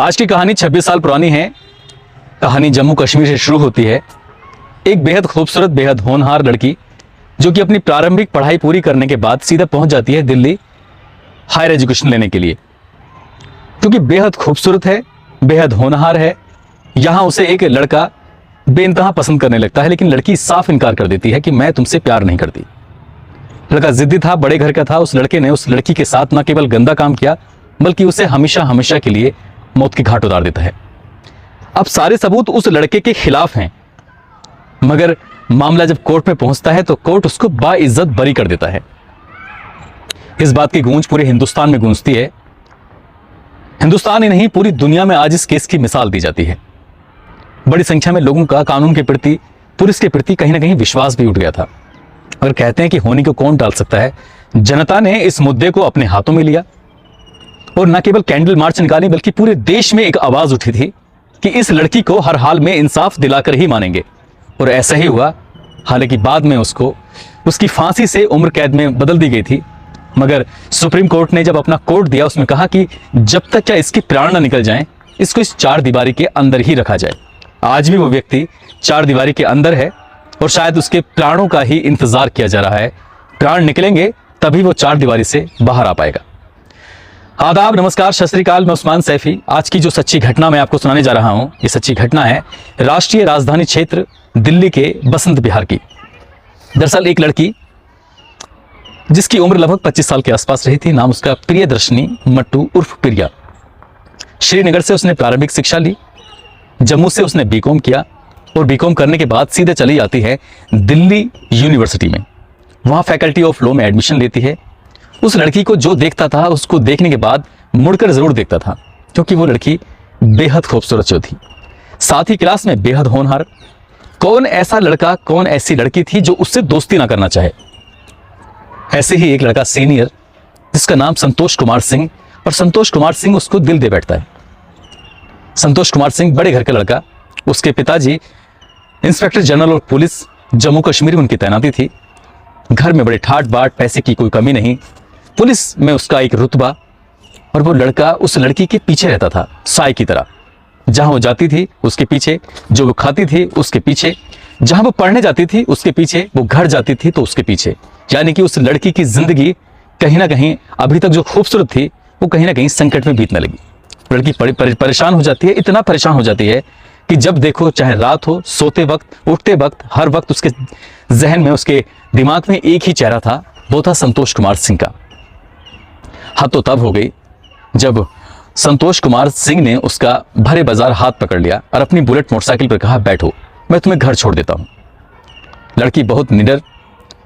आज की कहानी 26 साल पुरानी है। कहानी जम्मू कश्मीर से शुरू होती है। एक बेहद खूबसूरत, बेहद होनहार लड़की जो कि अपनी प्रारंभिक पढ़ाई पूरी करने के बाद सीधा पहुंच जाती है दिल्ली हायर एजुकेशन लेने के लिए। क्योंकि बेहद खूबसूरत है, बेहद होनहार है, यहां उसे एक लड़का बेइंतहा पसंद करने लगता है, लेकिन लड़की साफ इनकार कर देती है कि मैं तुमसे प्यार नहीं करती। लड़का जिद्दी था, बड़े घर का था। उस लड़के ने उस लड़की के साथ न केवल गंदा काम किया बल्कि उसे हमेशा हमेशा के लिए मौत के घाट उतार देता है। अब सारे सबूत उस लड़के के खिलाफ हैं, मगर मामला जब कोर्ट में पहुंचता है तो कोर्ट उसको बाइज्जत बरी कर देता है। इस बात की गूंज पूरे हिंदुस्तान में गूंजती है। हिंदुस्तान ही नहीं, पूरी दुनिया में आज इस केस की मिसाल दी जाती है। बड़ी संख्या में लोगों का कानून के प्रति, पुलिस के प्रति कहीं ना कहीं विश्वास भी उठ गया था। और कहते हैं कि होने को कौन टाल सकता है। जनता ने इस मुद्दे को अपने हाथों में लिया और न केवल कैंडल मार्च निकाली बल्कि पूरे देश में एक आवाज उठी थी कि इस लड़की को हर हाल में इंसाफ दिलाकर ही मानेंगे। और ऐसा ही हुआ। हालांकि बाद में उसकी फांसी से उम्र कैद में बदल दी गई थी, मगर सुप्रीम कोर्ट ने जब अपना कोर्ट दिया उसमें कहा कि जब तक क्या इसके प्राण न निकल जाएं, इसको इस चार दीवारी के अंदर ही रखा जाए। आज भी वो व्यक्ति चार दीवारी के अंदर है और शायद उसके प्राणों का ही इंतजार किया जा रहा है। प्राण निकलेंगे तभी वो चार दीवारी से बाहर आ पाएगा। आदाब, नमस्कार, सत श्री अकाल। मैं उस्मान सैफी। आज की जो सच्ची घटना मैं आपको सुनाने जा रहा हूं, ये सच्ची घटना है राष्ट्रीय राजधानी क्षेत्र दिल्ली के बसंत विहार की। दरअसल एक लड़की जिसकी उम्र लगभग 25 साल के आसपास रही थी, नाम उसका प्रियदर्शनी मट्टू उर्फ प्रिया। श्रीनगर से उसने प्रारंभिक शिक्षा ली, जम्मू से उसने बीकॉम किया और बीकॉम करने के बाद सीधे चली जाती है दिल्ली यूनिवर्सिटी में। वहां फैकल्टी ऑफ लॉ में एडमिशन लेती है। उस लड़की को जो देखता था उसको देखने के बाद मुड़कर जरूर देखता था, क्योंकि वो लड़की बेहद खूबसूरत जो थी, साथ ही क्लास में बेहद होनहार। कौन ऐसा लड़का, कौन ऐसी लड़की थी जो उससे दोस्ती ना करना चाहे। ऐसे ही एक लड़का सीनियर जिसका नाम संतोष कुमार सिंह, और संतोष कुमार सिंह उसको दिल दे बैठता है। संतोष कुमार सिंह बड़े घर का लड़का, उसके पिताजी इंस्पेक्टर जनरल और पुलिस जम्मू कश्मीर में उनकी तैनाती थी। घर में बड़े ठाट बाट, पैसे की कोई कमी नहीं, पुलिस में उसका एक रुतबा। और वो लड़का उस लड़की के पीछे रहता था साई की तरह। जहां वो जाती थी उसके पीछे, जो वो खाती थी उसके पीछे, जहां वो पढ़ने जाती थी उसके पीछे, वो घर जाती थी तो उसके पीछे। यानी कि उस लड़की की जिंदगी कहीं ना कहीं अभी तक जो खूबसूरत थी वो कहीं ना कहीं संकट में बीतने लगी। लड़की परेशान हो जाती है, इतना परेशान हो जाती है कि जब देखो, चाहे रात हो, सोते वक्त, उठते वक्त, हर वक्त उसके जहन में, उसके दिमाग में एक ही चेहरा था, वो था संतोष कुमार सिंह का। हद तो तब हो गई जब संतोष कुमार सिंह ने उसका भरे बाजार हाथ पकड़ लिया और अपनी बुलेट मोटरसाइकिल पर कहा, बैठो, मैं तुम्हें घर छोड़ देता हूं। लड़की बहुत निडर,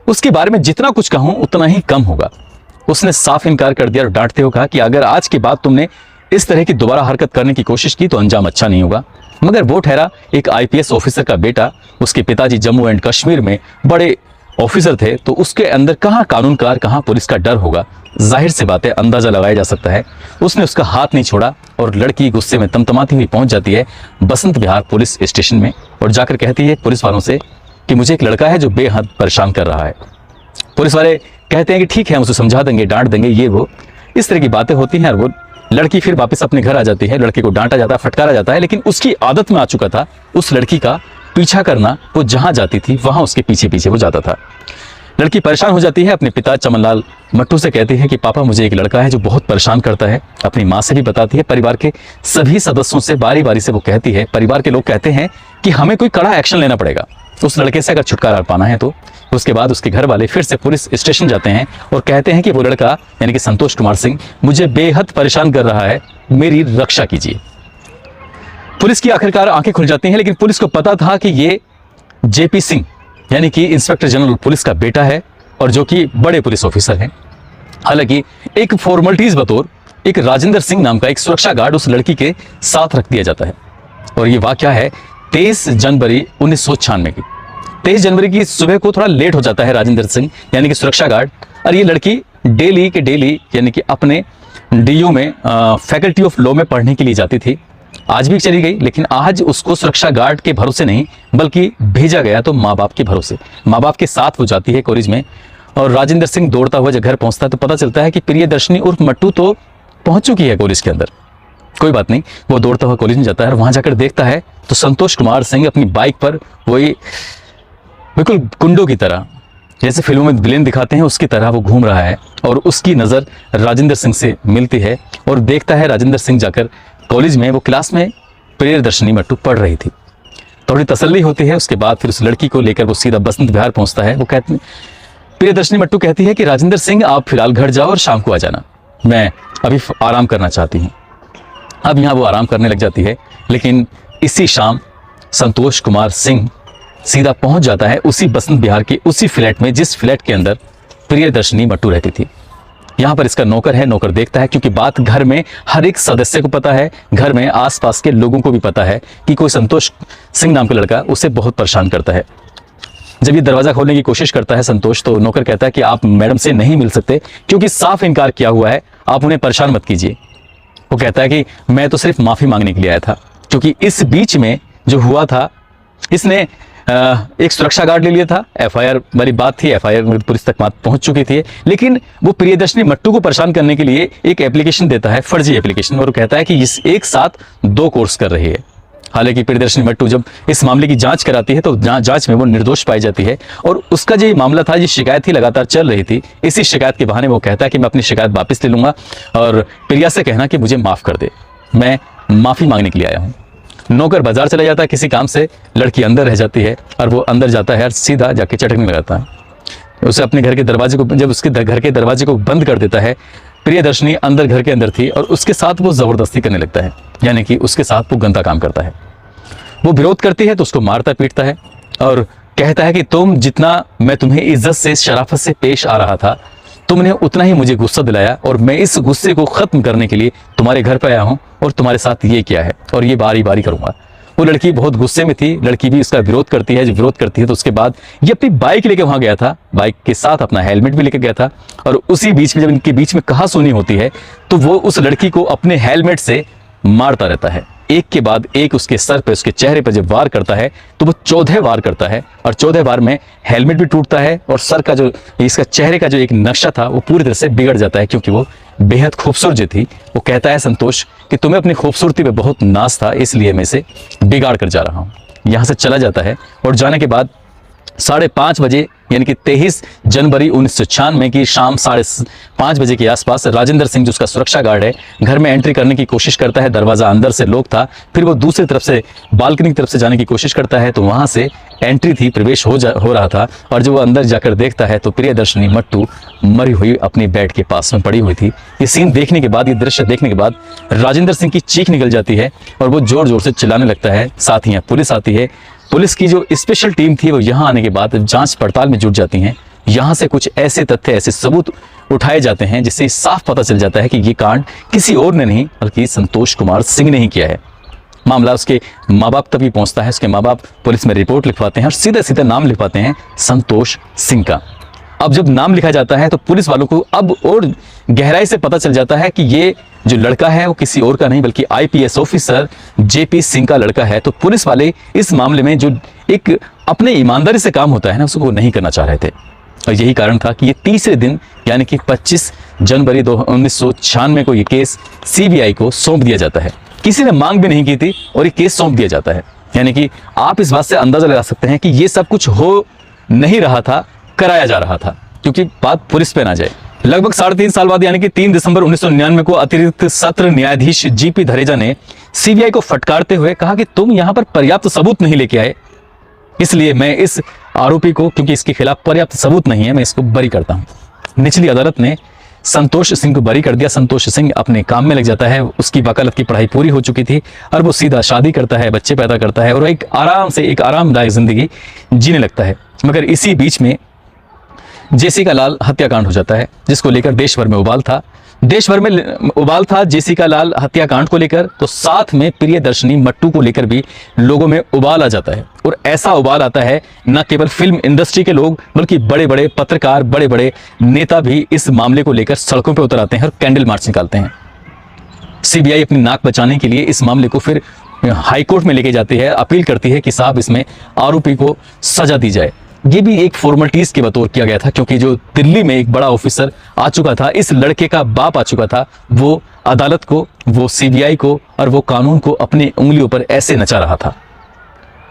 उसके बारे में जितना कुछ कहूं उतना ही कम होगा। उसने साफ इनकार कर दिया और डांटते हुए कहा कि अगर आज के बाद तुमने इस तरह की दोबारा हरकत करने की कोशिश की तो अंजाम अच्छा नहीं होगा। मगर वो ठहरा एक आईपीएस ऑफिसर का बेटा, उसके पिताजी जम्मू एंड कश्मीर में बड़े ऑफिसर थे, तो उसके अंदर कहां कानूनकार, कहां पुलिस का डर होगा। जाहिर सी बात है, अंदाजा लगाया जा सकता है। उसने उसका हाथ नहीं छोड़ा और लड़की गुस्से में तमतमाती हुई पहुंच जाती है बसंत विहार पुलिस स्टेशन में और जाकर कहती है पुलिस वालों से कि मुझे एक लड़का है जो बेहद परेशान कर रहा है। पुलिस वाले कहते हैं कि ठीक है, हम उसे समझा देंगे, डांट देंगे, ये वो इस तरह की बातें होती हैं। और वो लड़की फिर वापस अपने घर आ जाती है। लड़के को डांटा जाता है, फटकारा जाता है, लेकिन उसकी आदत में आ चुका था उस लड़की का पीछा करना। वो जहां जाती थी वहां उसके पीछे पीछे वो जाता था। लड़की परेशान हो जाती है, अपने पिता चमनलाल मट्टू से कहती है कि पापा, मुझे एक लड़का है जो बहुत परेशान करता है। अपनी माँ से भी बताती है, परिवार के सभी सदस्यों से बारी बारी से वो कहती है। परिवार के लोग कहते हैं कि हमें कोई कड़ा एक्शन लेना पड़ेगा उस लड़के से अगर छुटकारा पाना है तो। उसके बाद उसके घर वाले फिर से पुलिस स्टेशन जाते हैं और कहते हैं कि वो लड़का यानी कि संतोष कुमार सिंह मुझे बेहद परेशान कर रहा है, मेरी रक्षा कीजिए। पुलिस की आखिरकार आंखें खुल जाती हैं, लेकिन पुलिस को पता था कि ये जेपी सिंह यानी कि इंस्पेक्टर जनरल पुलिस का बेटा है और जो कि बड़े पुलिस ऑफिसर हैं। हालांकि एक फॉर्मेलिटीज बतौर एक राजेंद्र सिंह नाम का एक सुरक्षा गार्ड उस लड़की के साथ रख दिया जाता है। और ये वाकया है 23 जनवरी 1996 की। 23 जनवरी की सुबह को थोड़ा लेट हो जाता है राजेंद्र सिंह यानी कि सुरक्षा गार्ड, और ये लड़की डेली के डेली यानी कि अपने डीयू में फैकल्टी ऑफ लॉ में पढ़ने के लिए जाती थी। आज भी चली गई, लेकिन आज उसको सुरक्षा गार्ड के भरोसे नहीं बल्कि भेजा गया तो माँ बाप के भरोसे। माँ बाप के साथ वो जाती है कॉलेज में और राजेंद्र सिंह दौड़ता हुआ जब घर पहुंचता है तो पता चलता है कि प्रियदर्शनी उर्फ मट्टू तो पहुंच चुकी है कॉलेज के अंदर। कोई बात नहीं, वो दौड़ता हुआ कॉलेज में जाता है और वहां जाकर देखता है तो संतोष कुमार सिंह अपनी बाइक पर वही बिल्कुल गुंडों की तरह, जैसे फिल्मों में विलेन दिखाते हैं उसकी तरह वो घूम रहा है। और उसकी नज़र राजेंद्र सिंह से मिलती है और देखता है राजेंद्र सिंह जाकर कॉलेज में वो क्लास में प्रियदर्शनी मट्टू पढ़ रही थी। थोड़ी तसल्ली होती है। उसके बाद फिर उस लड़की को लेकर वो सीधा बसंत विहार पहुंचता है। वो कहते प्रियदर्शनी मट्टू कहती है कि राजेंद्र सिंह आप फिलहाल घर जाओ और शाम को आ जाना, मैं अभी आराम करना चाहती हूँ। अब यहाँ वो आराम करने लग जाती है, लेकिन इसी शाम संतोष कुमार सिंह सीधा पहुंच जाता है उसी बसंत विहार के उसी फ्लैट में जिस फ्लैट के अंदर प्रियदर्शनी मट्टू रहती थी। यहाँ पर इसका नौकर है, नौकर देखता है, क्योंकि बात घर में हर एक सदस्य को पता है, घर में आसपास के लोगों को भी पता है कि कोई संतोष सिंह नाम का लड़का उसे बहुत परेशान करता है। जब ये दरवाजा खोलने की कोशिश करता है संतोष, तो नौकर कहता है कि आप मैडम से नहीं मिल सकते क्योंकि साफ इनकार किया हुआ है, आप उन्हें परेशान मत कीजिए। वो कहता है कि मैं तो सिर्फ माफी मांगने के लिए आया था, क्योंकि इस बीच में जो हुआ था, इसने एक सुरक्षा गार्ड ले लिया था। एफआईआर वाली बात थी, एफआईआर पुलिस तक बात पहुंच चुकी थी, लेकिन वो प्रियदर्शनी मट्टू को परेशान करने के लिए एक एप्लीकेशन देता है, फर्जी एप्लीकेशन, और वो कहता है कि इस एक साथ 2 कोर्स कर रही है। हालांकि प्रियदर्शनी मट्टू जब इस मामले की जांच कराती है तो जांच में वो निर्दोष पाई जाती है। और उसका जो मामला था, ये शिकायत ही लगातार चल रही थी, इसी शिकायत के बहाने वो कहता है कि मैं अपनी शिकायत वापस ले लूंगा और प्रिया से कहना कि मुझे माफ कर दे, मैं माफी मांगने के लिए आया हूँ। नौकर बाजार चला जाता है किसी काम से, लड़की अंदर रह जाती है और वो अंदर जाता है और सीधा जाके चटकने लगाता है। उसे अपने घर के दरवाजे को, जब उसके घर के दरवाजे को बंद कर देता है, प्रियदर्शनी अंदर घर के अंदर थी और उसके साथ वो जबरदस्ती करने लगता है, यानी कि उसके साथ वो गंदा काम करता है। वो विरोध करती है तो उसको मारता पीटता है और कहता है कि तुम जितना मैं तुम्हें इज्जत से शराफत से पेश आ रहा था, तुमने उतना ही मुझे गुस्सा दिलाया और मैं इस गुस्से को खत्म करने के लिए तुम्हारे घर पर आया हूं और तुम्हारे साथ ये किया है और ये बारी बारी करूंगा। वो लड़की बहुत गुस्से में थी, लड़की भी इसका विरोध करती है। जब विरोध करती है तो उसके बाद ये अपनी बाइक लेके वहां गया था, बाइक के साथ अपना हेलमेट भी लेके गया था, और उसी बीच में जब इनके बीच में कहासुनी होती है तो वो उस लड़की को अपने हेलमेट से मारता रहता है। एक के बाद एक उसके सर पे, उसके चेहरे पे जब वार करता है तो वो 14 वार करता है और 14 वार में हेलमेट भी टूटता है और सर का जो, इसका चेहरे का जो एक नक्शा था वो पूरी तरह से बिगड़ जाता है, क्योंकि वो बेहद खूबसूरत जो थी। वो कहता है संतोष कि तुम्हें अपनी खूबसूरती पे बहुत नाज था, इसलिए मैं इसे बिगाड़ कर जा रहा हूँ। यहाँ से चला जाता है और जाने के बाद 5:30 बजे, यानी कि 23 जनवरी 1996 की शाम 5:30 बजे के आसपास राजेंद्र सिंह, जो उसका सुरक्षा गार्ड है, घर में एंट्री करने की कोशिश करता है। दरवाजा अंदर से लॉक था, फिर वो दूसरी तरफ से बालकनी की तरफ से जाने की कोशिश करता है तो वहां से एंट्री थी, प्रवेश हो रहा था। और जब वो अंदर जाकर देखता है तो प्रियदर्शनी मट्टू मरी हुई अपनी बेड के पास में पड़ी हुई थी। ये सीन देखने के बाद, ये दृश्य देखने के बाद राजेंद्र सिंह की चीख निकल जाती है और वो जोर जोर से चिल्लाने लगता है। साथ ही यहाँ पुलिस आती है। पुलिस की जो स्पेशल टीम थी वो यहाँ आने के बाद जांच पड़ताल में जुट जाती हैं। यहाँ से कुछ ऐसे तथ्य, ऐसे सबूत उठाए जाते हैं जिससे साफ पता चल जाता है कि ये कांड किसी और ने नहीं बल्कि संतोष कुमार सिंह ने ही किया है। मामला उसके माँ बाप तक भी पहुंचता है। उसके माँ बाप पुलिस में रिपोर्ट लिखवाते हैं और सीधे सीधे नाम लिखवाते हैं संतोष सिंह का। अब जब नाम लिखा जाता है तो पुलिस वालों को अब और गहराई से पता चल जाता है कि ये जो लड़का है वो किसी और का नहीं बल्कि आईपीएस ऑफिसर जेपी सिंह का लड़का है। तो पुलिस वाले इस मामले में जो एक अपने ईमानदारी से काम होता है ना, उसको नहीं करना चाह रहे थे। और यही कारण था कि ये तीसरे दिन, यानी कि 25 जनवरी 1996 को ये केस सीबीआई को सौंप दिया जाता है। किसी ने मांग भी नहीं की थी और ये केस सौंप दिया जाता है। यानी कि आप इस बात से अंदाजा लगा सकते हैं कि ये सब कुछ हो नहीं रहा था, कराया जा रहा था, क्योंकि बात पुलिस पे ना जाए। लगभग 3.5 साल बाद, यानी कि 3 दिसंबर 1999 को अतिरिक्त सत्र न्यायाधीश जीपी धरेजा ने सीबीआई को फटकारते हुए कहा कि तुम यहां पर पर्याप्त सबूत नहीं लेके आए, इसलिए मैं इस आरोपी को, क्योंकि इसके खिलाफ पर्याप्त सबूत नहीं है, मैं इसको बरी करता हूं। निचली अदालत ने संतोष सिंह को बरी कर दिया। संतोष सिंह अपने काम में लग जाता है। उसकी वकालत की पढ़ाई पूरी हो चुकी थी और वो सीधा शादी करता है, बच्चे पैदा करता है और एक आराम से एक आरामदायक जिंदगी जीने लगता है। मगर इसी बीच में जेसिका लाल हत्याकांड हो जाता है, जिसको लेकर देश भर में उबाल था। देश भर में उबाल था जेसिका लाल हत्याकांड को लेकर, तो साथ में प्रियदर्शनी मट्टू को लेकर भी लोगों में उबाल आ जाता है। और ऐसा उबाल आता है न केवल फिल्म इंडस्ट्री के लोग बल्कि बड़े बड़े पत्रकार, बड़े बड़े नेता भी इस मामले को लेकर सड़कों पर उतर आते हैं और कैंडल मार्च निकालते हैं। सीबीआई अपनी नाक बचाने के लिए इस मामले को फिर हाईकोर्ट में लेके जाती है, अपील करती है कि साहब इसमें आरोपी को सजा दी जाए। ये भी एक फॉर्मेलिटीज के बतौर किया गया था, क्योंकि जो दिल्ली में एक बड़ा ऑफिसर आ चुका था, इस लड़के का बाप आ चुका था, वो अदालत को, वो सीबीआई को और वो कानून को अपनी उंगलियों पर ऐसे नचा रहा था।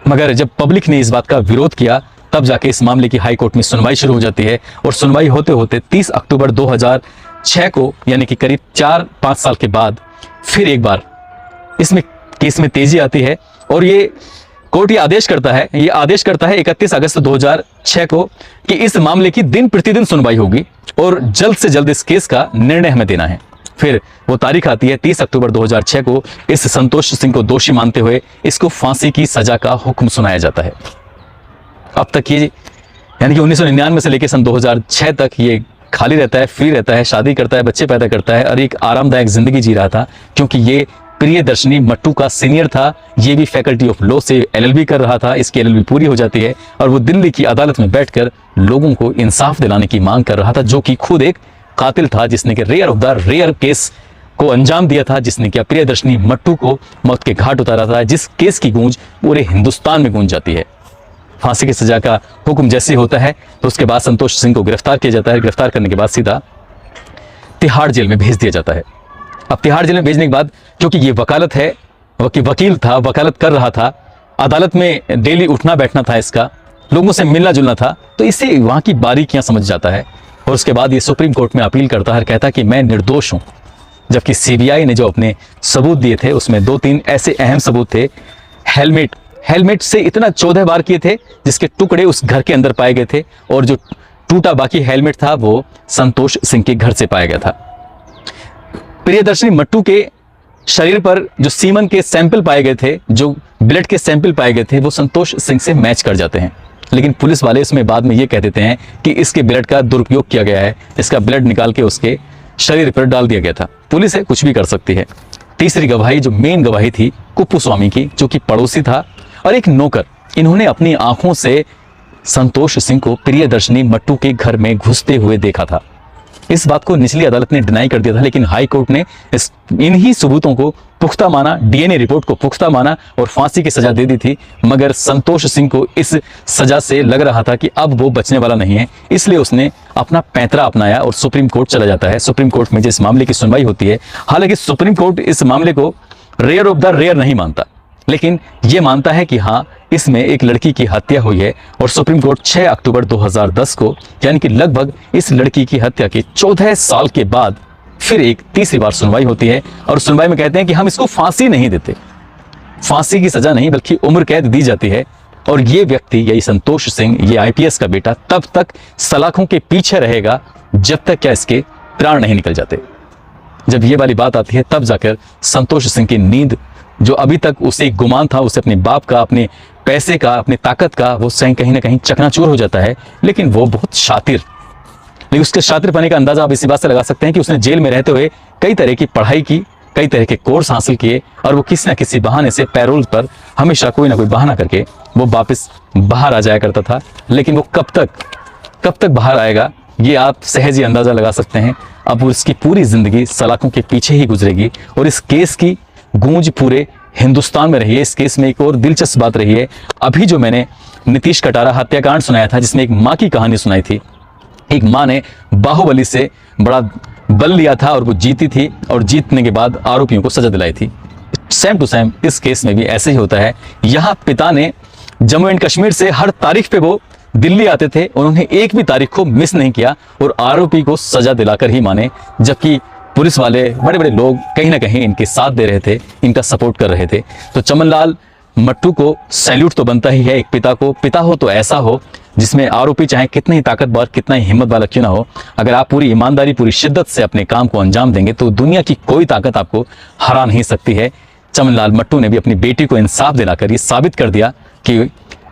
मगर जब पब्लिक ने इस बात का विरोध किया, तब जाके इस मामले की हाई कोर्ट में सुनवाई शुरू हो जाती है। और सुनवाई होते होते 30 अक्टूबर 2006 को, यानी कि करीब 4-5 साल के बाद, फिर एक बार इसमें केस में तेजी आती है। और ये कोर्ट ये आदेश करता है 31 अगस्त 2006 को कि इस मामले की दिन प्रतिदिन सुनवाई होगी और जल्द से जल्द इस केस का निर्णय हमें देना है। फिर वो तारीख आती है 30 अक्टूबर 2006 को। इस संतोष सिंह को दोषी मानते हुए इसको फांसी की सजा का हुक्म सुनाया जाता है। अब तक ये, यानी कि 1999 से लेकर सन 2006 तक ये खाली रहता है, फ्री रहता है, शादी करता है, बच्चे पैदा करता है और एक आरामदायक जिंदगी जी रहा था, क्योंकि ये प्रियदर्शनी मट्टू का सीनियर था। ये भी फैकल्टी ऑफ लॉ से एलएलबी कर रहा था। इसकी एलएलबी पूरी हो जाती है और वो दिल्ली की अदालत में बैठकर लोगों को इंसाफ दिलाने की मांग कर रहा था, जो कि खुद एक कातिल था, जिसने कि rare of the rare case को अंजाम दिया था, जिसने कि प्रियदर्शनी मट्टू को मौत के घाट उतारा था, जिस केस की गूंज पूरे हिंदुस्तान में गूंज जाती है। फांसी की सजा का हुक्म जैसे होता है तो उसके बाद संतोष सिंह को गिरफ्तार किया जाता है। गिरफ्तार करने के बाद सीधा तिहाड़ जेल में भेज दिया जाता है। अब तिहाड़ जेल में भेजने के बाद, क्योंकि ये वकालत है, वकील था, वकालत कर रहा था, अदालत में डेली उठना बैठना था, इसका लोगों से मिलना जुलना था, तो इससे वहां की बारीकियां समझ जाता है। और उसके बाद ये सुप्रीम कोर्ट में अपील करता है और कहता है कि मैं निर्दोष हूं। जबकि सीबीआई ने जो अपने सबूत दिए थे उसमें 2-3 ऐसे अहम सबूत थे। हेलमेट से इतना 14 बार किए थे जिसके टुकड़े उस घर के अंदर पाए गए थे, और जो टूटा बाकी हेलमेट था वो संतोष सिंह के घर से पाया गया था। प्रियदर्शनी मट्टू के शरीर पर जो सीमन के सैंपल पाए गए थे, जो ब्लड के सैंपल पाए गए थे, वो संतोष सिंह से मैच कर जाते हैं। लेकिन पुलिस वाले इसमें बाद में ये कह देते हैं कि इसके ब्लड का दुरुपयोग किया गया है, इसका ब्लड निकाल के उसके शरीर पर डाल दिया गया था। पुलिस है, कुछ भी कर सकती है। तीसरी गवाही, जो मेन गवाही थी कुप्पू स्वामी की, जो कि पड़ोसी था और एक नौकर, इन्होंने अपनी आंखों से संतोष सिंह को प्रियदर्शनी मट्टू के घर में घुसते हुए देखा था। इस बात को निचली अदालत ने डिनाई कर दिया था, लेकिन हाई कोर्ट ने इन्हीं सबूतों को पुख्ता माना, डीएनए रिपोर्ट को पुख्ता माना और फांसी की सजा दे दी थी। मगर संतोष सिंह को इस सजा से लग रहा था कि अब वो बचने वाला नहीं है, इसलिए उसने अपना पैंतरा अपनाया और सुप्रीम कोर्ट चला जाता है। सुप्रीम कोर्ट में जिस मामले की सुनवाई होती है, हालांकि सुप्रीम कोर्ट इस मामले को रेयर ऑफ द रेयर नहीं मानता, लेकिन यह मानता है कि हाँ, इसमें एक लड़की की हत्या हुई है। और सुप्रीम कोर्ट 6 अक्टूबर 2010 को, यानी कि लगभग इस लड़की की हत्या के 14 साल के बाद फिर एक तीसरी बार सुनवाई होती है। और सुनवाई में कहते हैं कि हम इसको फांसी नहीं देते, फांसी की सजा नहीं बल्कि उम्र कैद दी जाती है। और ये व्यक्ति, यही संतोष सिंह, ये आईपीएस का बेटा, तब तक सलाखों के पीछे रहेगा जब तक क्या इसके प्राण नहीं निकल जाते। जब ये वाली बात आती है तब जाकर संतोष सिंह की नींद, जो अभी तक उसे एक गुमान था, उसे अपने बाप का, अपने पैसे का, अपनी ताकत का, वो कहीं ना कहीं चकनाचूर हो जाता है। लेकिन वो बहुत शातिर, लेकिन उसके शातिर पाने का अंदाजा आप इसी बात से लगा सकते हैं कि उसने जेल में रहते हुए कई तरह की पढ़ाई की, कई तरह के कोर्स हासिल किए, और वो किसी ना किसी बहाने से पैरोल पर हमेशा कोई ना कोई बहाना करके वो वापस बाहर आ जाया करता था। लेकिन वो कब तक बाहर आएगा, ये आप सहज ही अंदाजा लगा सकते हैं। अब उसकी पूरी जिंदगी सलाखों के पीछे ही गुजरेगी। और इस केस की गूंज पूरे हिंदुस्तान में रही है। इस केस में एक और दिलचस्प बात रही है, अभी जो मैंने नीतीश कटारा हत्याकांड सुनाया था, जिसमें एक माँ की कहानी सुनाई थी। एक माँ ने बाहुबली से बड़ा बल लिया था और वो जीती थी, और जीतने के बाद आरोपियों को सजा दिलाई थी। सेम टू सेम इस केस में भी ऐसे ही होता है। यहाँ पिता ने जम्मू एंड कश्मीर से हर तारीख पे वो दिल्ली आते थे, उन्होंने एक भी तारीख को मिस नहीं किया और आरोपी को सजा दिलाकर ही माने। जबकि पुलिस वाले, बड़े बड़े लोग कहीं ना कहीं इनके साथ दे रहे थे, इनका सपोर्ट कर रहे थे। तो चमनलाल मट्टू को सैल्यूट तो बनता ही है। एक पिता को, पिता हो तो ऐसा हो जिसमें आरोपी चाहे कितना ही ताकतवर, कितना ही हिम्मत वाला क्यों ना हो, अगर आप पूरी ईमानदारी, पूरी शिद्दत से अपने काम को अंजाम देंगे तो दुनिया की कोई ताकत आपको हरा नहीं सकती है। चमनलाल मट्टू ने भी अपनी बेटी को इंसाफ दिलाकर ये साबित कर दिया कि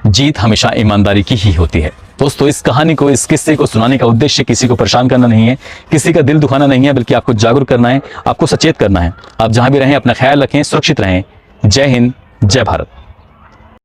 जीत हमेशा ईमानदारी की ही होती है। दोस्तों, इस कहानी को, इस किस्से को सुनाने का उद्देश्य किसी को परेशान करना नहीं है, किसी का दिल दुखाना नहीं है, बल्कि आपको जागरूक करना है, आपको सचेत करना है। आप जहां भी रहें अपना ख्याल रखें, सुरक्षित रहें। जय हिंद, जय भारत।